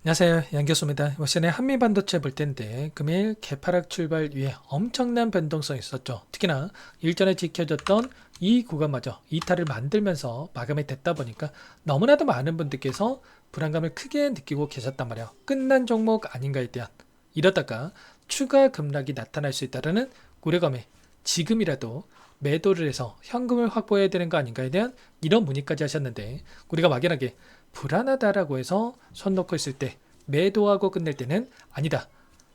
안녕하세요. 양교수입니다. 이번 시간에 한미반도체 볼 텐데 금일 개파락 출발 위에 엄청난 변동성이 있었죠. 특히나 일전에 지켜졌던 이 구간마저 이탈을 만들면서 마감이 됐다 보니까 너무나도 많은 분들께서 불안감을 크게 느끼고 계셨단 말이에요. 끝난 종목 아닌가에 대한, 이러다가 추가 급락이 나타날 수 있다는 우려감에 지금이라도 매도를 해서 현금을 확보해야 되는 거 아닌가에 대한 이런 문의까지 하셨는데, 우리가 막연하게 불안하다라고 해서 손 놓고 있을 때 매도하고 끝낼 때는 아니다.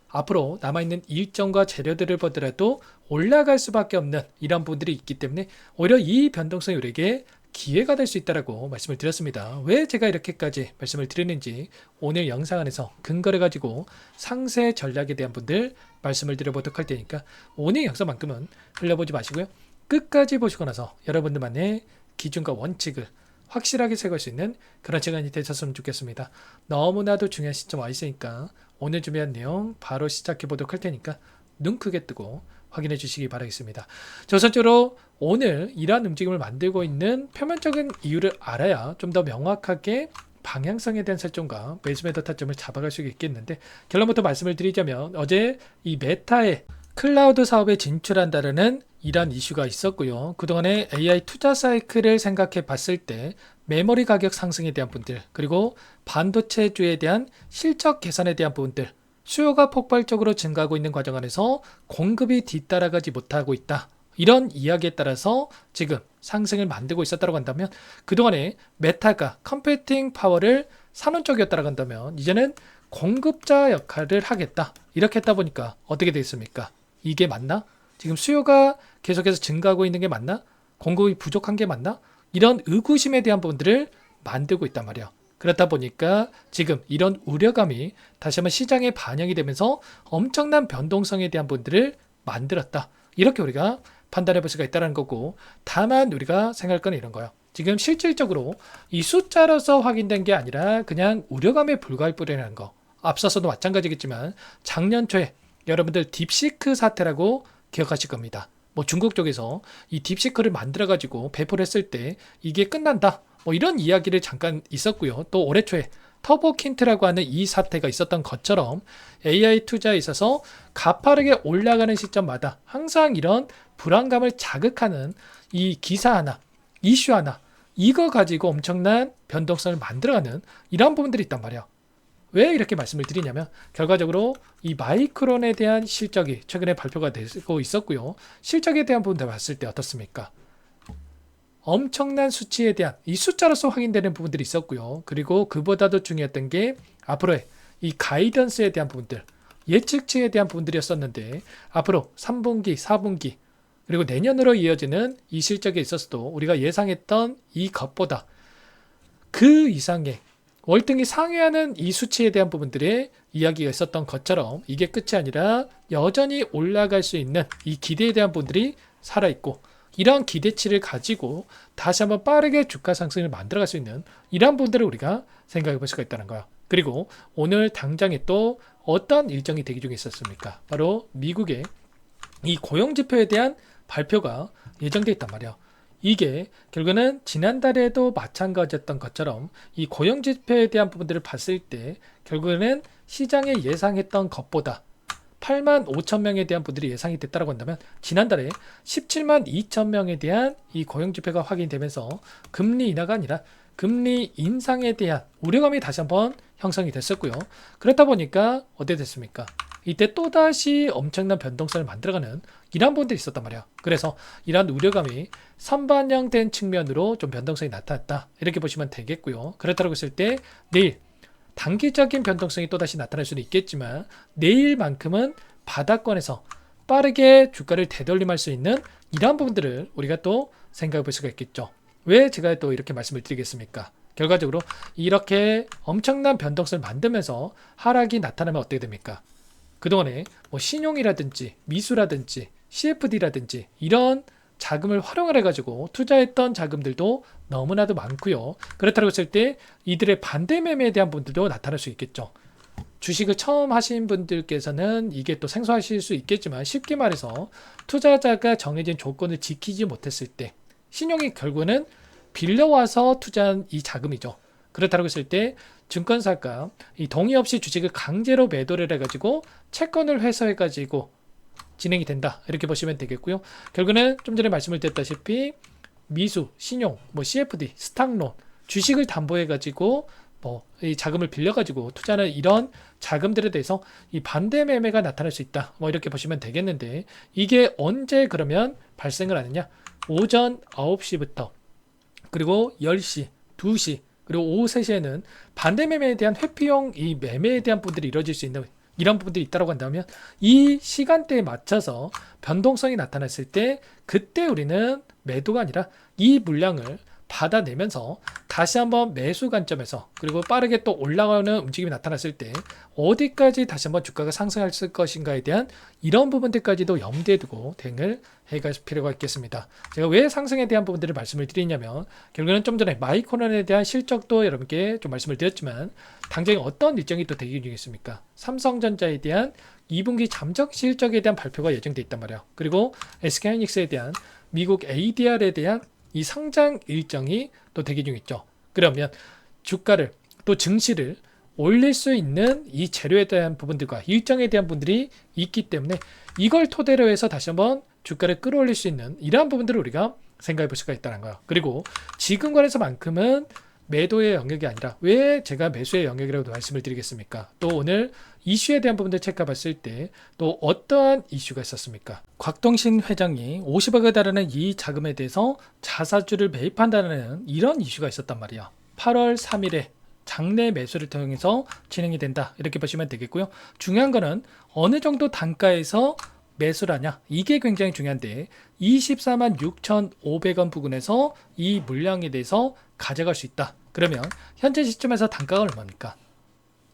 앞으로 남아있는 일정과 재료들을 보더라도 올라갈 수밖에 없는 이런 부분들이 있기 때문에 오히려 이 변동성이 우리에게 기회가 될 수 있다라고 말씀을 드렸습니다. 왜 제가 이렇게까지 말씀을 드리는지 오늘 영상 안에서 근거를 가지고 상세 전략에 대한 분들 말씀을 드려보도록 할 테니까 오늘 영상만큼은 흘려보지 마시고요. 끝까지 보시고 나서 여러분들만의 기준과 원칙을 확실하게 세울 수 있는 그런 시간이 되셨으면 좋겠습니다. 너무나도 중요한 시점 와 있으니까 오늘 준비한 내용 바로 시작해 보도록 할 테니까 눈 크게 뜨고 확인해 주시기 바라겠습니다. 우선적으로 오늘 이러한 움직임을 만들고 있는 표면적인 이유를 알아야 좀 더 명확하게 방향성에 대한 설정과 매수매도 타점을 잡아갈 수 있겠는데, 결론부터 말씀을 드리자면 어제 이 메타의 클라우드 사업에 진출한다는 이러한 이슈가 있었고요. 그동안의 AI 투자 사이클을 생각해 봤을 때 메모리 가격 상승에 대한 부분들, 그리고 반도체주에 대한 실적 개선에 대한 부분들, 수요가 폭발적으로 증가하고 있는 과정 안에서 공급이 뒤따라가지 못하고 있다. 이런 이야기에 따라서 지금 상승을 만들고 있었다고 한다면, 그동안에 메타가 컴퓨팅 파워를 사는 쪽이었다고 한다면 이제는 공급자 역할을 하겠다. 이렇게 했다 보니까 어떻게 되겠습니까? 이게 맞나? 지금 수요가 계속해서 증가하고 있는 게 맞나? 공급이 부족한 게 맞나? 이런 의구심에 대한 부분들을 만들고 있단 말이야. 그렇다 보니까 지금 이런 우려감이 다시 한번 시장에 반영이 되면서 엄청난 변동성에 대한 부분들을 만들었다. 이렇게 우리가 판단해 볼 수가 있다는 거고, 다만 우리가 생각할 건 이런 거예요. 지금 실질적으로 이 숫자로서 확인된 게 아니라 그냥 우려감에 불과할 뿐이라는 거. 앞서서도 마찬가지겠지만 작년 초에 여러분들 딥시크 사태라고 기억하실 겁니다. 뭐 중국 쪽에서 이 딥시크를 만들어 가지고 배포를 했을 때 이게 끝난다, 뭐 이런 이야기를 잠깐 있었고요. 또 올해 초에 터보킨트라고 하는 이 사태가 있었던 것처럼 AI 투자에 있어서 가파르게 올라가는 시점마다 항상 이런 불안감을 자극하는 이 기사 하나, 이슈 하나, 이거 가지고 엄청난 변동성을 만들어가는 이런 부분들이 있단 말이에요. 왜 이렇게 말씀을 드리냐면, 결과적으로 이 마이크론에 대한 실적이 최근에 발표가 되고 있었고요. 실적에 대한 부분들 봤을 때 어떻습니까? 엄청난 수치에 대한 이 숫자로서 확인되는 부분들이 있었고요. 그리고 그보다도 중요했던 게 앞으로의 이 가이던스에 대한 부분들, 예측치에 대한 부분들이었었는데, 앞으로 3분기, 4분기, 그리고 내년으로 이어지는 이 실적에 있어서도 우리가 예상했던 이 것보다 그 이상의 월등히 상회하는 이 수치에 대한 부분들의 이야기가 있었던 것처럼 이게 끝이 아니라 여전히 올라갈 수 있는 이 기대에 대한 부분들이 살아있고, 이러한 기대치를 가지고 다시 한번 빠르게 주가 상승을 만들어갈 수 있는 이러한 부분들을 우리가 생각해 볼 수가 있다는 거예요. 그리고 오늘 당장에 또 어떤 일정이 대기 중에 있었습니까? 바로 미국의 이 고용지표에 대한 발표가 예정되어 있단 말이에요. 이게 결국은 지난달에도 마찬가지였던 것처럼 이 고용지표에 대한 부분들을 봤을 때 결국에는 시장에 예상했던 것보다 8만 5천 명에 대한 분들이 예상이 됐다고 한다면, 지난달에 17만 2천 명에 대한 이 고용지표가 확인되면서 금리 인하가 아니라 금리 인상에 대한 우려감이 다시 한번 형성이 됐었고요. 그렇다 보니까 어떻게 됐습니까? 이때 또다시 엄청난 변동성을 만들어가는 이러한 부분들이 있었단 말이야. 그래서 이러한 우려감이 선반영된 측면으로 좀 변동성이 나타났다, 이렇게 보시면 되겠고요. 그렇다고 했을 때 내일 단기적인 변동성이 또다시 나타날 수는 있겠지만 내일만큼은 바닥권에서 빠르게 주가를 되돌림할 수 있는 이러한 부분들을 우리가 또 생각해 볼 수가 있겠죠. 왜 제가 또 이렇게 말씀을 드리겠습니까? 결과적으로 이렇게 엄청난 변동성을 만들면서 하락이 나타나면 어떻게 됩니까? 그동안에 뭐 신용이라든지 미수라든지 CFD라든지 이런 자금을 활용을 해가지고 투자했던 자금들도 너무나도 많고요. 그렇다고 했을 때 이들의 반대 매매에 대한 분들도 나타날 수 있겠죠. 주식을 처음 하신 분들께서는 이게 또 생소하실 수 있겠지만, 쉽게 말해서 투자자가 정해진 조건을 지키지 못했을 때 신용이 결국은 빌려와서 투자한 이 자금이죠. 그렇다고 했을 때 증권사가 이 동의 없이 주식을 강제로 매도를 해가지고 채권을 회수해가지고 진행이 된다. 이렇게 보시면 되겠고요. 결국은 좀 전에 말씀을 드렸다시피 미수, 신용, CFD, 스탁론, 주식을 담보해가지고 이 자금을 빌려가지고 투자하는 이런 자금들에 대해서 이 반대 매매가 나타날 수 있다. 이렇게 보시면 되겠는데 이게 언제 그러면 발생을 하느냐? 오전 9시부터 그리고 10시, 2시, 그리고 오후 3시에는 반대 매매에 대한 회피형 이 매매에 대한 부분들이 이루어질 수 있는 이런 부분들이 있다고 한다면 이 시간대에 맞춰서 변동성이 나타났을 때 그때 우리는 매도가 아니라 이 물량을 받아내면서 다시 한번 매수 관점에서 그리고 빠르게 또 올라가는 움직임이 나타났을 때 어디까지 다시 한번 주가가 상승할 것인가에 대한 이런 부분들까지도 염두에 두고 대응을 해갈 필요가 있겠습니다. 제가 왜 상승에 대한 부분들을 말씀을 드리냐면 결국에는 좀 전에 마이코론에 대한 실적도 여러분께 좀 말씀을 드렸지만 당장에 어떤 일정이 또 대기 중에 있습니까? 삼성전자에 대한 2분기 잠적 실적에 대한 발표가 예정돼 있단 말이에요. 그리고 SK하이닉스에 대한 미국 ADR에 대한 이 상장 일정이 또 대기 중에 있죠. 그러면 주가를 또 증시를 올릴 수 있는 이 재료에 대한 부분들과 일정에 대한 부분들이 있기 때문에 이걸 토대로 해서 다시 한번 주가를 끌어올릴 수 있는 이러한 부분들을 우리가 생각해 볼 수가 있다는 거예요. 그리고 지금 관해서만큼은 매도의 영역이 아니라 왜 제가 매수의 영역이라고 말씀을 드리겠습니까? 또 오늘 이슈에 대한 부분들 체크해 봤을 때 또 어떠한 이슈가 있었습니까? 곽동신 회장이 50억에 달하는 이 자금에 대해서 자사주를 매입한다는 이런 이슈가 있었단 말이야. 8월 3일에 장내 매수를 통해서 진행이 된다. 이렇게 보시면 되겠고요. 중요한 거는 어느 정도 단가에서 매수를 하냐. 이게 굉장히 중요한데 24만 6,500원 부근에서 이 물량에 대해서 가져갈 수 있다. 그러면 현재 시점에서 단가가 얼마입니까?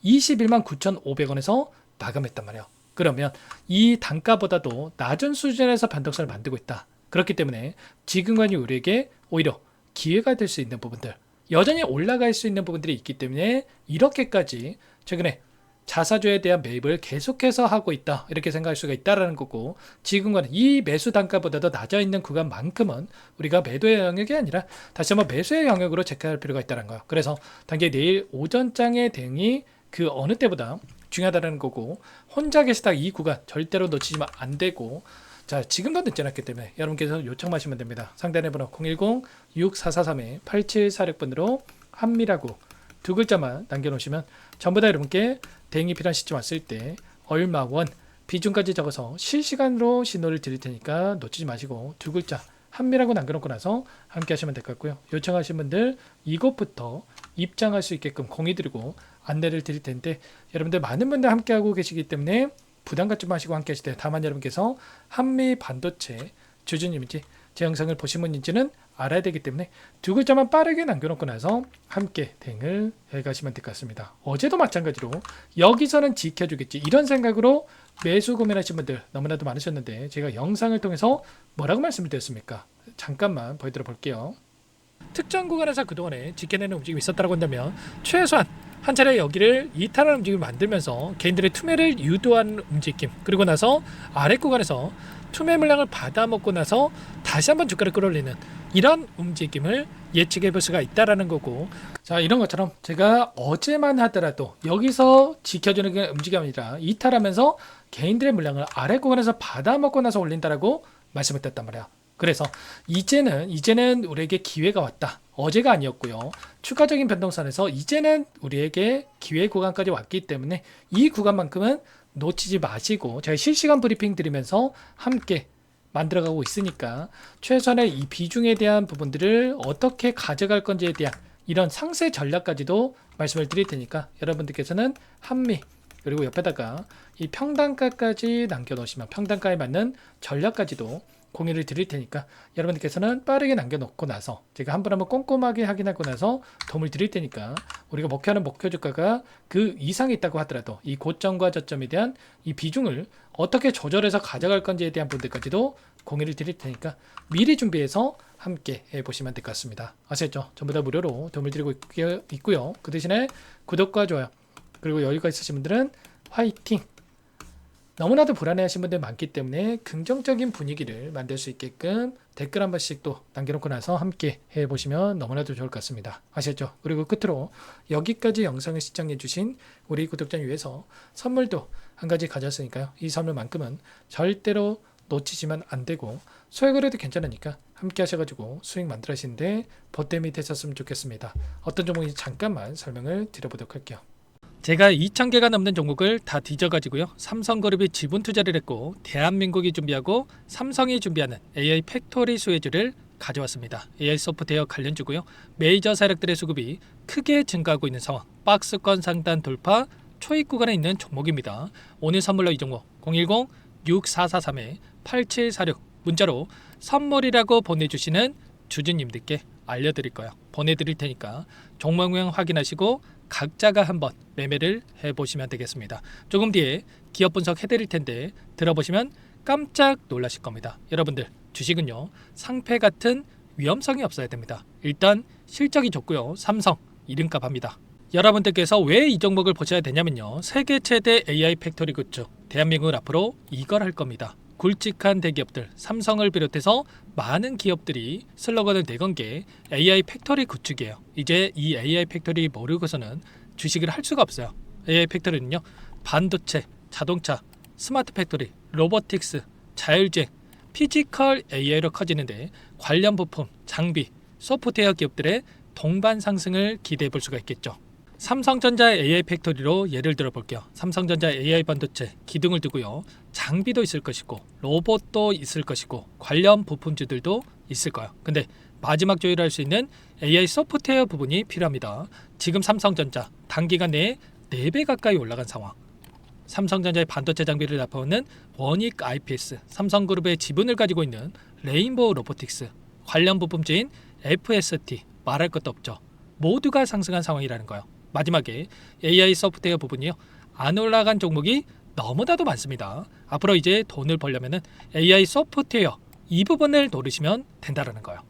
21만 9,500원에서 마감했단 말이에요. 그러면 이 단가보다도 낮은 수준에서 변동성을 만들고 있다. 그렇기 때문에 지금과는 우리에게 오히려 기회가 될 수 있는 부분들, 여전히 올라갈 수 있는 부분들이 있기 때문에 이렇게까지 최근에 자사주에 대한 매입을 계속해서 하고 있다. 이렇게 생각할 수가 있다는 거고 지금과는 이 매수 단가보다도 낮아 있는 구간만큼은 우리가 매도의 영역이 아니라 다시 한번 매수의 영역으로 체크할 필요가 있다는 거예요. 그래서 단계 내일 오전장의 대응이 그 어느 때보다 중요하다는 거고 혼자 계시다 이 구간 절대로 놓치시면 안 되고 자 지금도 늦지 않았기 때문에 여러분께서 요청하시면 됩니다. 상단의 번호 010-6443-8746번으로 한미라고 두 글자만 남겨놓으시면 전부 다 여러분께 대응이 필요한 시점 왔을 때 얼마 원 비중까지 적어서 실시간으로 신호를 드릴 테니까 놓치지 마시고 두 글자 한미라고 남겨놓고 나서 함께 하시면 될 것 같고요. 요청하신 분들 이곳부터 입장할 수 있게끔 공유드리고 안내를 드릴 텐데 여러분들 많은 분들 함께하고 계시기 때문에 부담 갖지 마시고 함께 하실 때 다만 여러분께서 한미 반도체 주주님인지 제 영상을 보신 분인지는 알아야 되기 때문에 두 글자만 빠르게 남겨놓고 나서 함께 대응을 해가시면 될 것 같습니다. 어제도 마찬가지로 여기서는 지켜주겠지 이런 생각으로 매수 고민하신 분들 너무나도 많으셨는데 제가 영상을 통해서 뭐라고 말씀을 드렸습니까? 잠깐만 보여드려 볼게요. 특정 구간에서 그동안에 지켜내는 움직임이 있었다고 한다면 최소한 한 차례 여기를 이탈하는 움직임을 만들면서 개인들의 투매를 유도하는 움직임 그리고 나서 아래 구간에서 투매 물량을 받아먹고 나서 다시 한번 주가를 끌어올리는 이런 움직임을 예측해 볼 수가 있다라는 거고 자 이런 것처럼 제가 어제만 하더라도 여기서 지켜주는 게 움직임이 아니라 이탈하면서 개인들의 물량을 아래 구간에서 받아먹고 나서 올린다라고 말씀을 드렸단 말이야. 그래서 이제는 우리에게 기회가 왔다. 어제가 아니었고요. 추가적인 변동선에서 이제는 우리에게 기회 구간까지 왔기 때문에 이 구간만큼은 놓치지 마시고 제가 실시간 브리핑 드리면서 함께 만들어가고 있으니까 최소한의 이 비중에 대한 부분들을 어떻게 가져갈 건지에 대한 이런 상세 전략까지도 말씀을 드릴 테니까 여러분들께서는 한미 그리고 옆에다가 이 평단가까지 남겨놓으시면 평단가에 맞는 전략까지도 공유를 드릴 테니까 여러분들께서는 빠르게 남겨놓고 나서 제가 한 번 한번 꼼꼼하게 확인하고 나서 도움을 드릴 테니까 우리가 목표하는 목표 주가가 그 이상이 있다고 하더라도 이 고점과 저점에 대한 이 비중을 어떻게 조절해서 가져갈 건지에 대한 분들까지도 공유를 드릴 테니까 미리 준비해서 함께 해보시면 될 것 같습니다. 아시겠죠? 전부 다 무료로 도움을 드리고 있고요. 그 대신에 구독과 좋아요 그리고 여유가 있으신 분들은 화이팅! 너무나도 불안해하신 분들 많기 때문에 긍정적인 분위기를 만들 수 있게끔 댓글 한 번씩 또 남겨놓고 나서 함께 해보시면 너무나도 좋을 것 같습니다. 아셨죠? 그리고 끝으로 여기까지 영상을 시청해주신 우리 구독자님 위해서 선물도 한 가지 가졌으니까요. 이 선물만큼은 절대로 놓치시면 안 되고 소액을 해도 괜찮으니까 함께 하셔가지고 수익 만들어 하시는데 보탬이 되셨으면 좋겠습니다. 어떤 종목인지 잠깐만 설명을 드려보도록 할게요. 제가 2,000개가 넘는 종목을 다 뒤져가지고요. 삼성그룹이 지분 투자를 했고 대한민국이 준비하고 삼성이 준비하는 AI 팩토리 수혜주를 가져왔습니다. AI 소프트웨어 관련주고요. 메이저 세력들의 수급이 크게 증가하고 있는 상황. 박스권 상단 돌파 초입 구간에 있는 종목입니다. 오늘 선물로 이 종목 010-6443-8746 문자로 선물이라고 보내주시는 주주님들께 알려드릴 거예요. 보내드릴 테니까 종목명 확인하시고 각자가 한번 매매를 해보시면 되겠습니다. 조금 뒤에 기업 분석 해드릴 텐데 들어보시면 깜짝 놀라실 겁니다. 여러분들 주식은요 상패 같은 위험성이 없어야 됩니다. 일단 실적이 좋고요. 삼성 이름값 합니다. 여러분들께서 왜 이 종목을 보셔야 되냐면요. 세계 최대 AI 팩토리 굿즈 대한민국은 앞으로 이걸 할 겁니다. 굵직한 대기업들 삼성을 비롯해서 많은 기업들이 슬로건을 내건 게 AI 팩토리 구축이에요. 이제 이 AI 팩토리 모르고서는 주식을 할 수가 없어요. AI 팩토리는요. 반도체, 자동차, 스마트 팩토리, 로보틱스, 자율주행, 피지컬 AI로 커지는데 관련 부품, 장비, 소프트웨어 기업들의 동반 상승을 기대해 볼 수가 있겠죠. 삼성전자 AI 팩토리로 예를 들어 볼게요. 삼성전자 AI 반도체 기둥을 두고요. 장비도 있을 것이고 로봇도 있을 것이고 관련 부품주들도 있을 거예요. 근데 마지막 조율을 할 수 있는 AI 소프트웨어 부분이 필요합니다. 지금 삼성전자 단기간 내에 4배 가까이 올라간 상황. 삼성전자의 반도체 장비를 납품하는 원익 IPS, 삼성그룹의 지분을 가지고 있는 레인보우 로보틱스, 관련 부품주인 FST 말할 것도 없죠. 모두가 상승한 상황이라는 거예요. 마지막에 AI 소프트웨어 부분이요. 안 올라간 종목이 너무나도 많습니다. 앞으로 이제 돈을 벌려면 AI 소프트웨어 이 부분을 노리시면 된다는 거예요.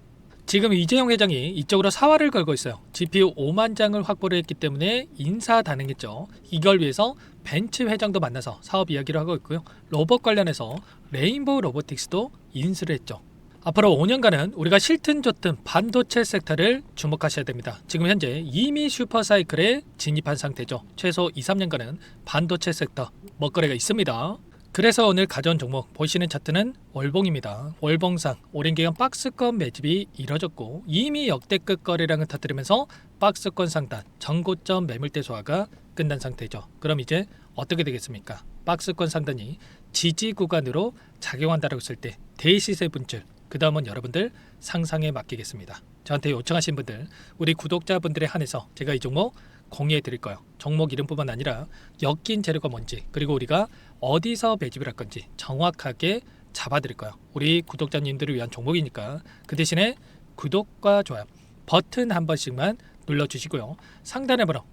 지금 이재용 회장이 이쪽으로 사활을 걸고 있어요. GPU 5만 장을 확보를 했기 때문에 인사단행했죠. 이걸 위해서 벤츠 회장도 만나서 사업 이야기를 하고 있고요. 로봇 관련해서 레인보우 로보틱스도 인수를 했죠. 앞으로 5년간은 우리가 싫든 좋든 반도체 섹터를 주목하셔야 됩니다. 지금 현재 이미 슈퍼사이클에 진입한 상태죠. 최소 2, 3년간은 반도체 섹터 먹거리가 있습니다. 그래서 오늘 가져온 종목 보시는 차트는 월봉입니다. 월봉상 오랜 기간 박스권 매집이 이뤄졌고 이미 역대급 거래량을 터뜨리면서 박스권 상단 전고점 매물대 소화가 끝난 상태죠. 그럼 이제 어떻게 되겠습니까? 박스권 상단이 지지 구간으로 작용한다고 했을 때 대시세 분출 그 다음은 여러분들 상상에 맡기겠습니다. 저한테 요청하신 분들 우리 구독자분들에 한해서 제가 이 종목 공유해 드릴 거예요. 종목 이름뿐만 아니라 엮인 재료가 뭔지 그리고 우리가 어디서 매집을 할 건지 정확하게 잡아 드릴 거예요. 우리 구독자님들을 위한 종목이니까 그 대신에 구독과 좋아요 버튼 한 번씩만 눌러주시고요. 상단의 번호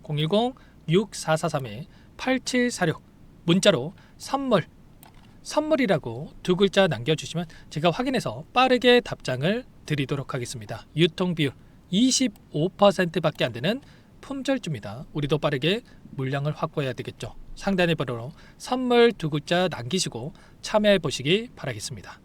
010-6443-8746 문자로 선물이라고 2글자 남겨주시면 제가 확인해서 빠르게 답장을 드리도록 하겠습니다. 유통 비율 25%밖에 안 되는 품절주입니다. 우리도 빠르게 물량을 확보해야 되겠죠. 상단의 번호로 선물 2글자 남기시고 참여해 보시기 바라겠습니다.